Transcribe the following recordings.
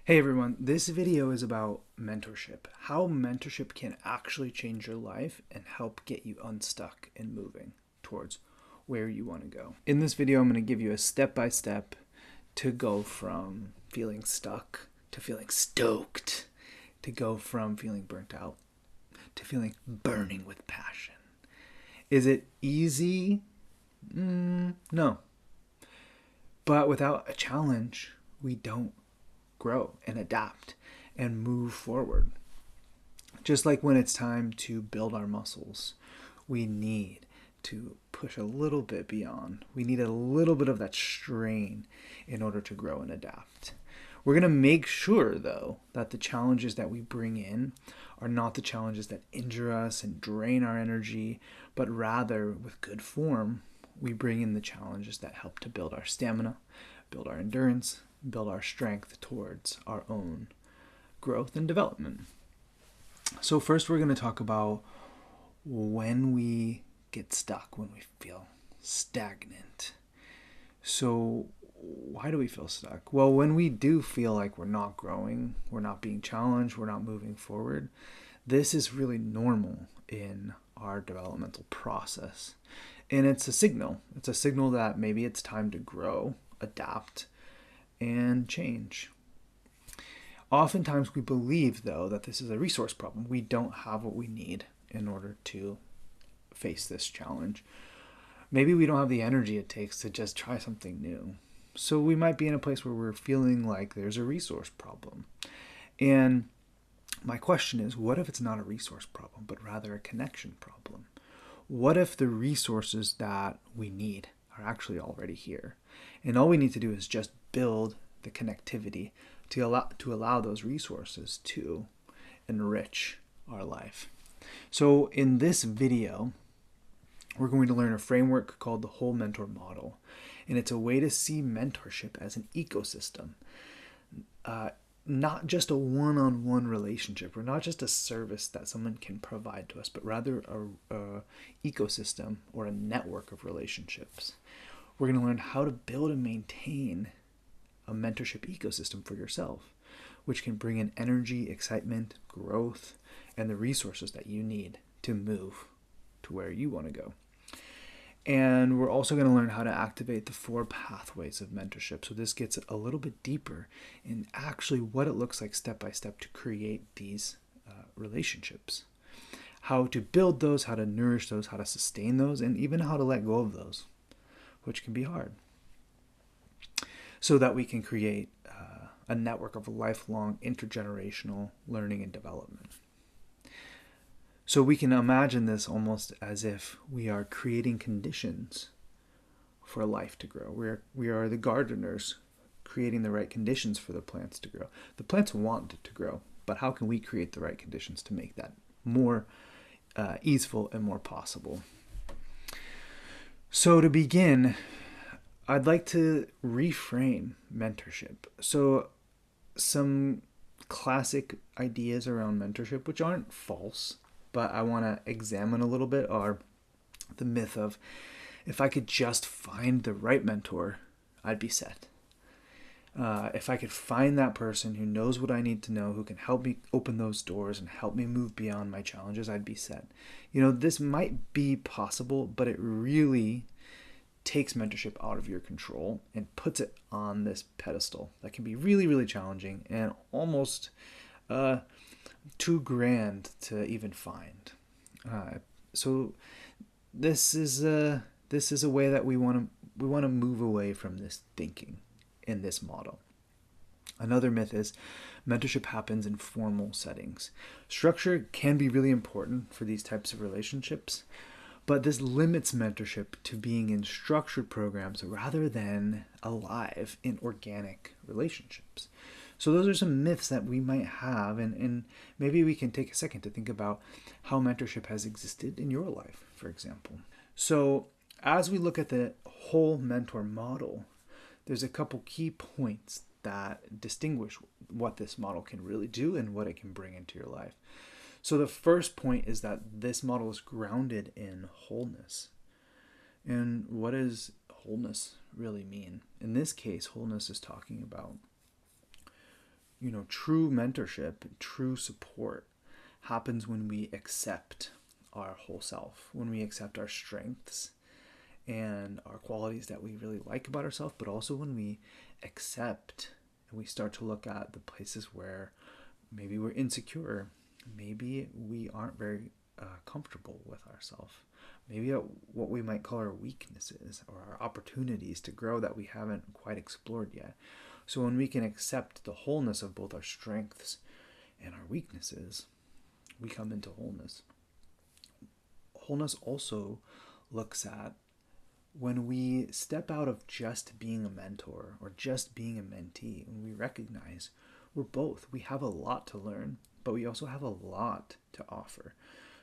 Hey everyone, this video is about mentorship. How mentorship can actually change your life and help get you unstuck and moving towards where you want to go. In this video, I'm going to give you a step-by-step to go from feeling stuck to feeling stoked, to go from feeling burnt out to feeling burning with passion. Is it easy? No. But without a challenge, we don't grow and adapt and move forward. Just like when it's time to build our muscles, we need to push a little bit beyond. We need a little bit of that strain in order to grow and adapt. We're going to make sure, though, that the challenges that we bring in are not the challenges that injure us and drain our energy, but rather, with good form, we bring in the challenges that help to build our stamina, build our endurance, build our strength towards our own growth and development. So first we're going to talk about when we get stuck, when we feel stagnant. So why do we feel stuck? Well, when we do feel like we're not growing, we're not being challenged, we're not moving forward, this is really normal in our developmental process. And it's a signal. It's a signal that maybe it's time to grow, adapt, and change. Oftentimes we believe, though, that this is a resource problem. We don't have what we need in order to face this challenge. Maybe we don't have the energy it takes to just try something new. So we might be in a place where we're feeling like there's a resource problem. And my question is, what if it's not a resource problem, but rather a connection problem? What if the resources that we need are actually already here? And all we need to do is just build the connectivity to allow those resources to enrich our life. So in this video, we're going to learn a framework called the Whole Mentor Model. And it's a way to see mentorship as an ecosystem, not just a one-on-one relationship, or not just a service that someone can provide to us, but rather a ecosystem or a network of relationships. We're going to learn how to build and maintain a mentorship ecosystem for yourself, which can bring in energy, excitement, growth, and the resources that you need to move to where you want to go. And we're also going to learn how to activate the 4 pathways of mentorship. So this gets a little bit deeper in actually what it looks like step by step to create these relationships. How to build those, how to nourish those, how to sustain those, and even how to let go of those, which can be hard. So that we can create a network of lifelong intergenerational learning and development. So we can imagine this almost as if we are creating conditions for life to grow. We are the gardeners creating the right conditions for the plants to grow. The plants want it to grow, but how can we create the right conditions to make that more easeful and more possible? So to begin, I'd like to reframe mentorship. So some classic ideas around mentorship, which aren't false, but I want to examine a little bit, are the myth of, if I could just find the right mentor, I'd be set. If I could find that person who knows what I need to know, who can help me open those doors and help me move beyond my challenges, I'd be set. This might be possible, but it really takes mentorship out of your control and puts it on this pedestal that can be really, really challenging and almost too grand to even find. So this is a way that we want to move away from this thinking in this model. Another myth is mentorship happens in formal settings. Structure can be really important for these types of relationships, but this limits mentorship to being in structured programs rather than alive in organic relationships. So those are some myths that we might have, and maybe we can take a second to think about how mentorship has existed in your life, for example. So as we look at the whole mentor model, there's a couple key points that distinguish what this model can really do and what it can bring into your life. So the first point is that this model is grounded in wholeness. And what does wholeness really mean? In this case, wholeness is talking about true mentorship, true support happens when we accept our whole self, when we accept our strengths and our qualities that we really like about ourselves, but also when we accept and we start to look at the places where maybe we're insecure, maybe we aren't very comfortable with ourselves, maybe what we might call our weaknesses or our opportunities to grow that we haven't quite explored yet. So when we can accept the wholeness of both our strengths and our weaknesses, we come into wholeness. Wholeness also looks at when we step out of just being a mentor or just being a mentee, and we recognize we're both. We have a lot to learn, but we also have a lot to offer.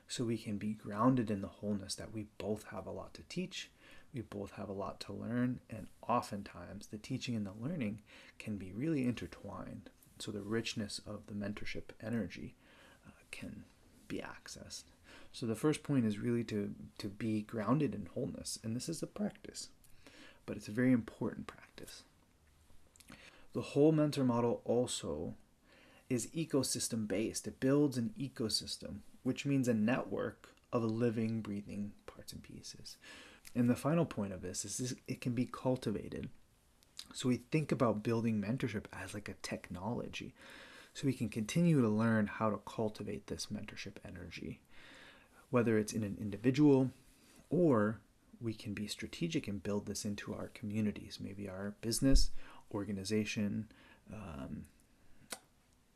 So we can be grounded in the wholeness that we both have a lot to teach, we both have a lot to learn, and oftentimes the teaching and the learning can be really intertwined. So the richness of the mentorship energy can be accessed. So the first point is really to be grounded in wholeness, and this is a practice, but it's a very important practice. The whole mentor model also is ecosystem based. It builds an ecosystem, which means a network of living, breathing parts and pieces. And the final point of this is it can be cultivated. So we think about building mentorship as like a technology. So we can continue to learn how to cultivate this mentorship energy, whether it's in an individual, or we can be strategic and build this into our communities, maybe our business, organization,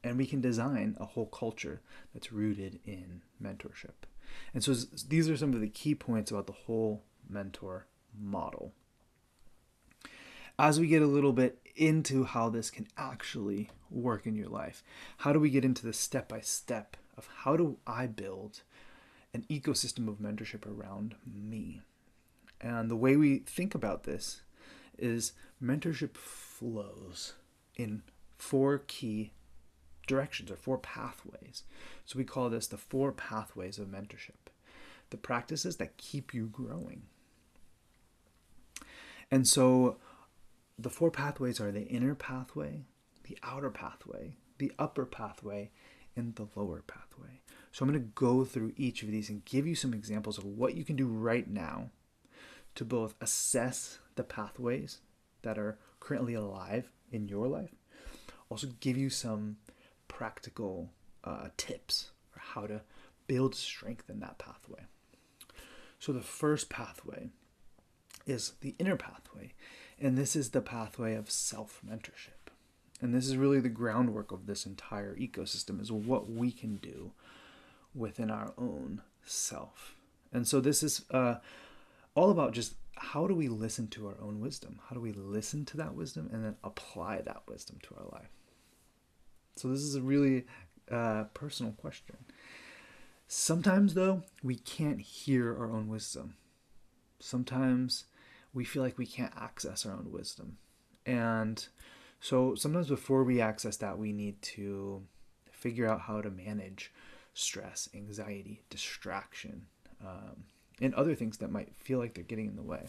and we can design a whole culture that's rooted in mentorship. And so these are some of the key points about the whole mentor model. As we get a little bit into how this can actually work in your life, how do we get into the step-by-step of how do I build an ecosystem of mentorship around me? And the way we think about this is mentorship flows in 4 key directions or 4 pathways. So we call this the 4 pathways of mentorship, the practices that keep you growing. And so the 4 pathways are the inner pathway, the outer pathway, the upper pathway, and the lower pathway. So I'm going to go through each of these and give you some examples of what you can do right now to both assess the pathways that are currently alive in your life, also give you some practical tips for how to build strength in that pathway. So the first pathway is the inner pathway, and this is the pathway of self-mentorship. And this is really the groundwork of this entire ecosystem, is what we can do within our own self. And so this is all about just how do we listen to our own wisdom? How do we listen to that wisdom and then apply that wisdom to our life? So this is a really personal question. Sometimes, though, we can't hear our own wisdom. Sometimes we feel like we can't access our own wisdom. And so sometimes before we access that, we need to figure out how to manage stress, anxiety, distraction, and other things that might feel like they're getting in the way.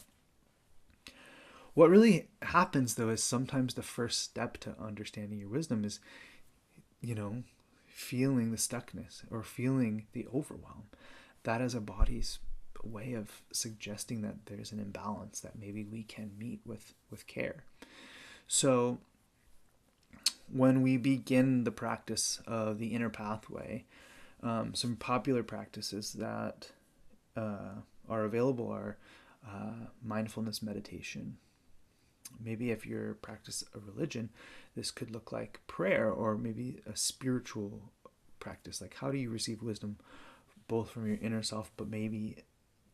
What really happens, though, is sometimes the first step to understanding your wisdom is, feeling the stuckness or feeling the overwhelm. That is our body's way of suggesting that there's an imbalance that maybe we can meet with care. So when we begin the practice of the inner pathway, some popular practices that are available are mindfulness meditation. Maybe if you're practice a religion, this could look like prayer, or maybe a spiritual practice. Like, how do you receive wisdom both from your inner self, but maybe,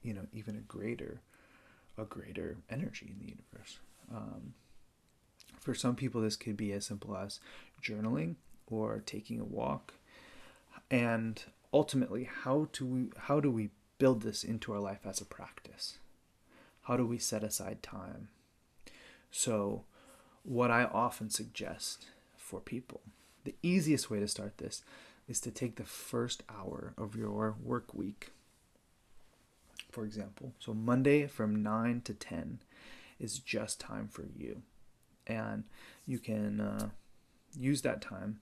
even a greater energy in the universe. For some people, this could be as simple as journaling or taking a walk. And ultimately, how do we build this into our life as a practice? How do we set aside time? So what I often suggest for people, the easiest way to start this is to take the first hour of your work week, for example. So Monday from 9 to 10 is just time for you. And you can use that time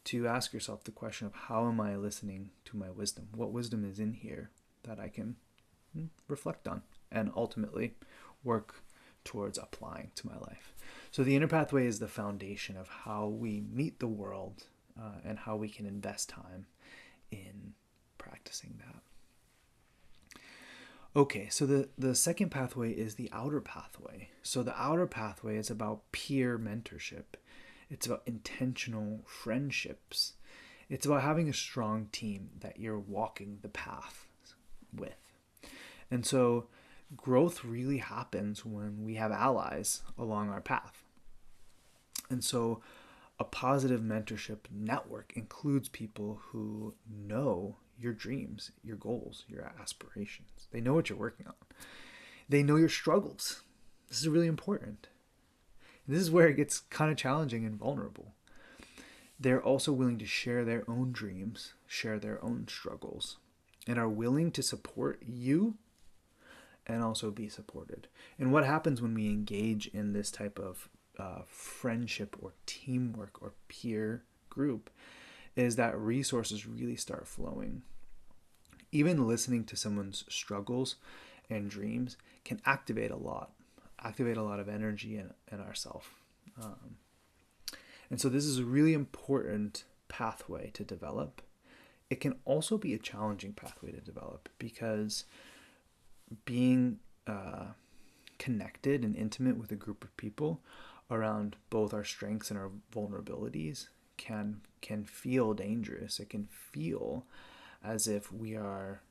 to ask yourself the question of, how am I listening to my wisdom? What wisdom is in here that I can reflect on and ultimately work towards applying to my life? So the inner pathway is the foundation of how we meet the world and how we can invest time in practicing that. Okay, so the second pathway is the outer pathway. So the outer pathway is about peer mentorship. It's about intentional friendships. It's about having a strong team that you're walking the path with. And so growth really happens when we have allies along our path. And so a positive mentorship network includes people who know your dreams, your goals, your aspirations. They know what you're working on. They know your struggles. This is really important. And this is where it gets kind of challenging and vulnerable. They're also willing to share their own dreams, share their own struggles, and are willing to support you and also be supported. And what happens when we engage in this type of friendship or teamwork or peer group is that resources really start flowing. Even listening to someone's struggles and dreams can activate a lot of energy in ourselves. And so this is a really important pathway to develop. It can also be a challenging pathway to develop because being connected and intimate with a group of people around both our strengths and our vulnerabilities can feel dangerous. It can feel as if we are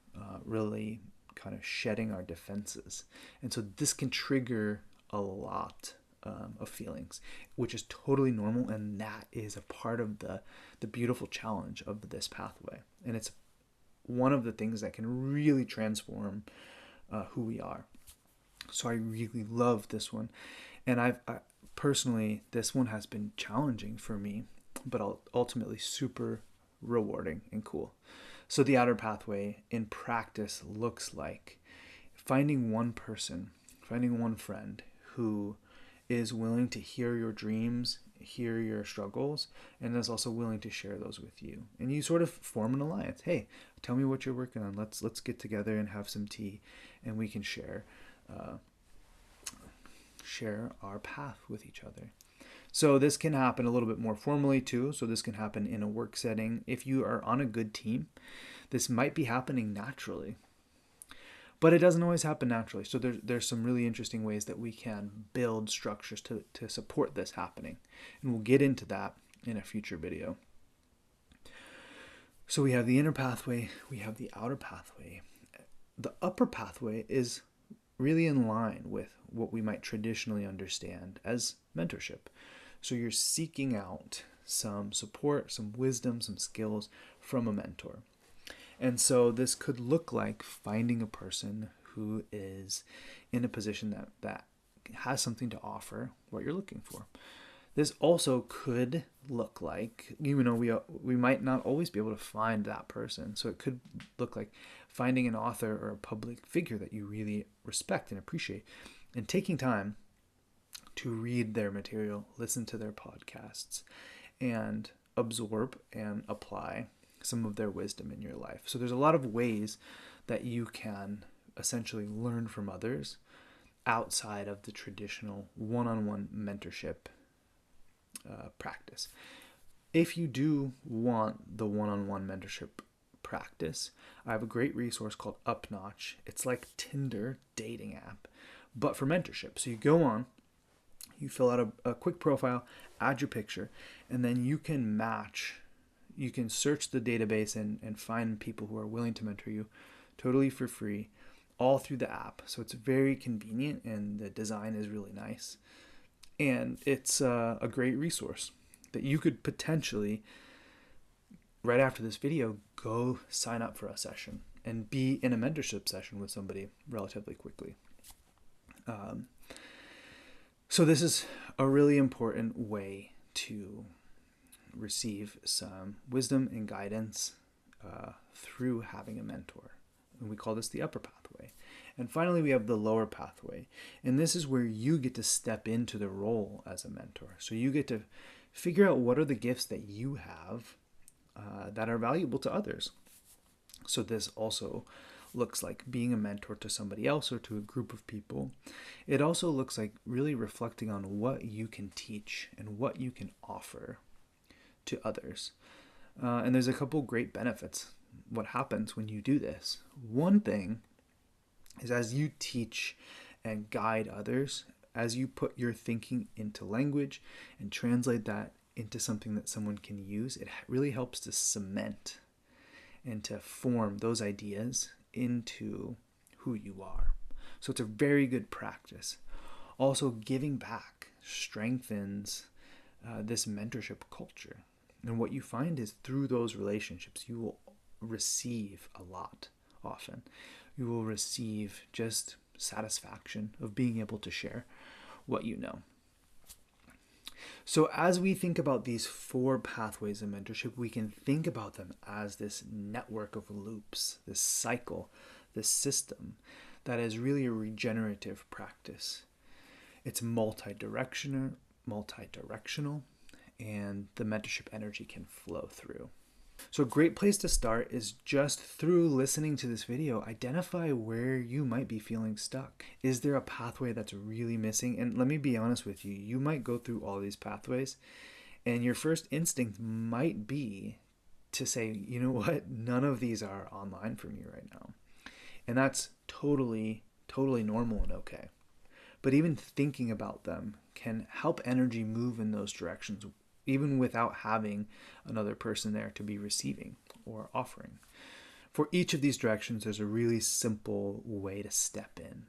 really kind of shedding our defenses. And so this can trigger a lot of feelings, which is totally normal, and that is a part of the beautiful challenge of this pathway. And it's one of the things that can really transform who we are. So I really love this one. And I personally, this one has been challenging for me, but ultimately super rewarding and cool. So the outer pathway in practice looks like finding one person, finding one friend who is willing to hear your dreams, hear your struggles, and is also willing to share those with you. And you sort of form an alliance. Hey, tell me what you're working on. Let's get together and have some tea, and we can share our path with each other. So this can happen a little bit more formally too. So this can happen in a work setting. If you are on a good team, this might be happening naturally. But it doesn't always happen naturally. So there's some really interesting ways that we can build structures to support this happening. And we'll get into that in a future video. So we have the inner pathway, we have the outer pathway. The upper pathway is really in line with what we might traditionally understand as mentorship. So you're seeking out some support, some wisdom, some skills from a mentor. And so this could look like finding a person who is in a position that has something to offer what you're looking for. This also could look like, we might not always be able to find that person. So it could look like finding an author or a public figure that you really respect and appreciate, and taking time to read their material, listen to their podcasts, and absorb and apply some of their wisdom in your life. So there's a lot of ways that you can essentially learn from others outside of the traditional one-on-one mentorship practice. If you do want the one-on-one mentorship practice, I have a great resource called Upnotch. It's like Tinder dating app, but for mentorship. So you go on, you fill out a quick profile, add your picture, and then you can search the database and find people who are willing to mentor you totally for free, all through the app. So it's very convenient, and the design is really nice. And it's a great resource that you could potentially, right after this video, go sign up for a session and be in a mentorship session with somebody relatively quickly. So this is a really important way to receive some wisdom and guidance through having a mentor. And we call this the upper pathway. And finally, we have the lower pathway. And this is where you get to step into the role as a mentor. So you get to Figure out what are the gifts that you have that are valuable to others. So this also looks like being a mentor to somebody else or to a group of people. It also looks like really reflecting on what you can teach and what you can offer to others. And there's a couple great benefits. What happens when you do this? One thing is, as you teach and guide others, as you put your thinking into language and translate that into something that someone can use, it really helps to cement and to form those ideas into who you are. So it's a very good practice. Also, giving back strengthens this mentorship culture. And what you find is through those relationships, you will receive a lot often. You will receive just satisfaction of being able to share what you know. So as we think about these 4 pathways of mentorship, we can think about them as this network of loops, this cycle, this system that is really a regenerative practice. It's multi-directional, and the mentorship energy can flow through. So a great place to start is just through listening to this video, identify where you might be feeling stuck. Is there a pathway that's really missing? And let me be honest with you, you might go through all these pathways and your first instinct might be to say, you know what, none of these are online for me right now. And that's totally normal and okay. But even thinking about them can help energy move in those directions, even without having another person there to be receiving or offering. For each of these directions, there's a really simple way to step in.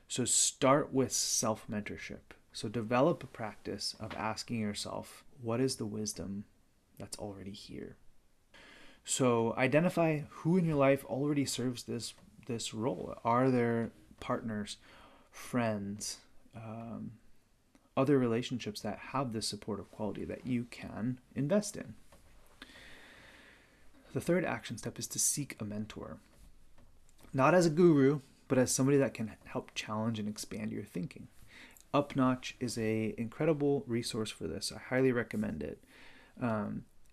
So start with self-mentorship. So develop a practice of asking yourself, what is the wisdom that's already here? So identify who in your life already serves this role. Are there partners, friends, other relationships that have this supportive quality that you can invest in? The third action step is to seek a mentor. Not as a guru, but as somebody that can help challenge and expand your thinking. Upnotch is an incredible resource for this. I highly recommend it.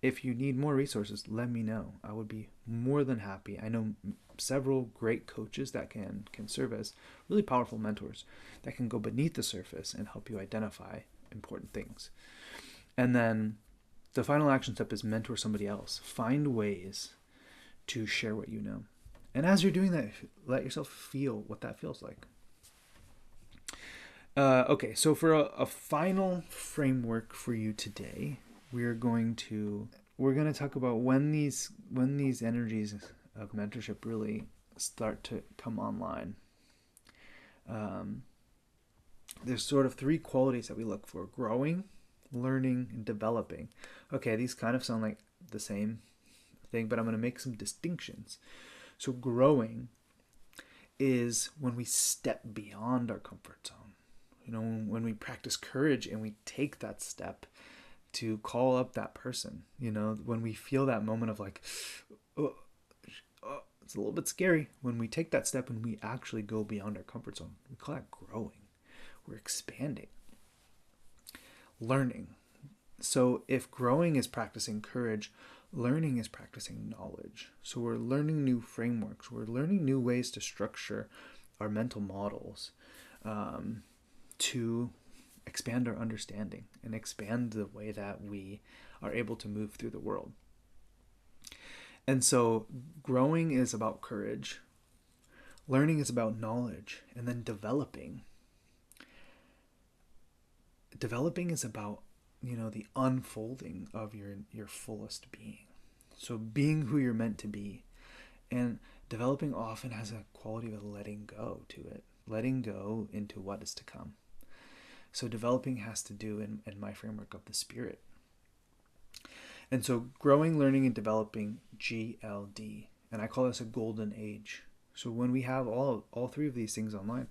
If you need more resources, let me know. I would be more than happy. I know several great coaches that can serve as really powerful mentors that can go beneath the surface and help you identify important things. And then the final action step is mentor somebody else. Find ways to share what you know. And as you're doing that, let yourself feel what that feels like. Okay, so for a final framework for you today, we're going to talk about when these energies of mentorship really start to come online. There's sort of 3 qualities that we look for: growing, learning, and developing. Okay, these kind of sound like the same thing, but I'm going to make some distinctions. So growing is when we step beyond our comfort zone. You know, when we practice courage and we take that step to call up that person. You know, when we feel that moment of like, oh, it's a little bit scary. When we take that step and we actually go beyond our comfort zone, we call that growing. We're expanding. Learning. So if growing is practicing courage, learning is practicing knowledge. So we're learning new frameworks. We're learning new ways to structure our mental models to expand our understanding and expand the way that we are able to move through the world. And so growing is about courage, learning is about knowledge, and then developing is about, you know, the unfolding of your fullest being. So being who you're meant to be. And developing often has a quality of letting go to it, letting go into what is to come. So developing has to do in my framework of the spirit. And so growing, learning, and developing, GLD. And I call this a golden age. So when we have all 3 of these things online,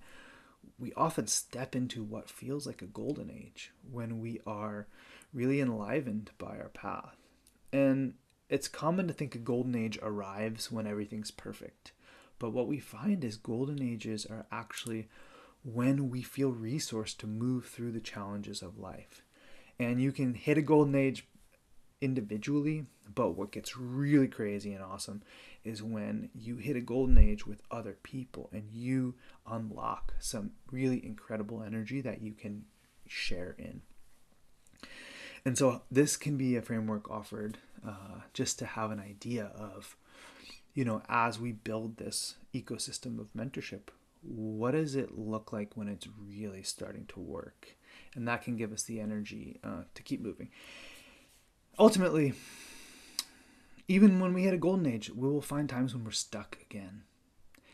we often step into what feels like a golden age when we are really enlivened by our path. And it's common to think a golden age arrives when everything's perfect. But what we find is golden ages are actually when we feel resourced to move through the challenges of life. And you can hit a golden age individually, but what gets really crazy and awesome is when you hit a golden age with other people and you unlock some really incredible energy that you can share in. And so this can be a framework offered just to have an idea of, as we build this ecosystem of mentorship, what does it look like when it's really starting to work? And that can give us the energy to keep moving. Ultimately, even when we hit a golden age, we will find times when we're stuck again.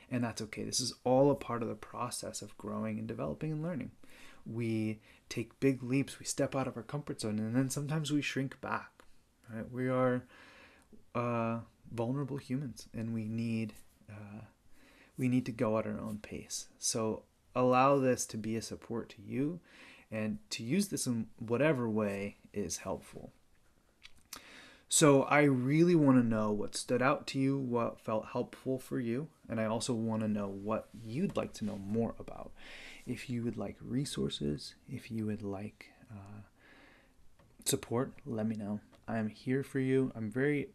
And that's okay. This is all a part of the process of growing and developing and learning. We take big leaps, we step out of our comfort zone, and then sometimes we shrink back. Right? We are vulnerable humans, and we need to go at our own pace. So allow this to be a support to you, and to use this in whatever way is helpful. So I really want to know what stood out to you, what felt helpful for you, and I also want to know what you'd like to know more about. If you would like resources, if you would like support, let me know. I'm here for you. I'm very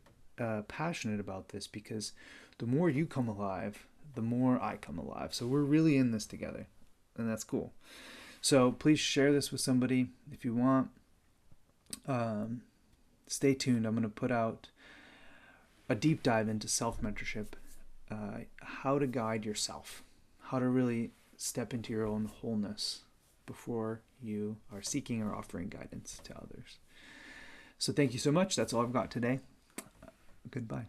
passionate about this because the more you come alive, the more I come alive. So we're really in this together, and that's cool. So please share this with somebody if you want. Stay tuned. I'm going to put out a deep dive into self-mentorship, how to guide yourself, how to really step into your own wholeness before you are seeking or offering guidance to others. So thank you so much. That's all I've got today. Goodbye.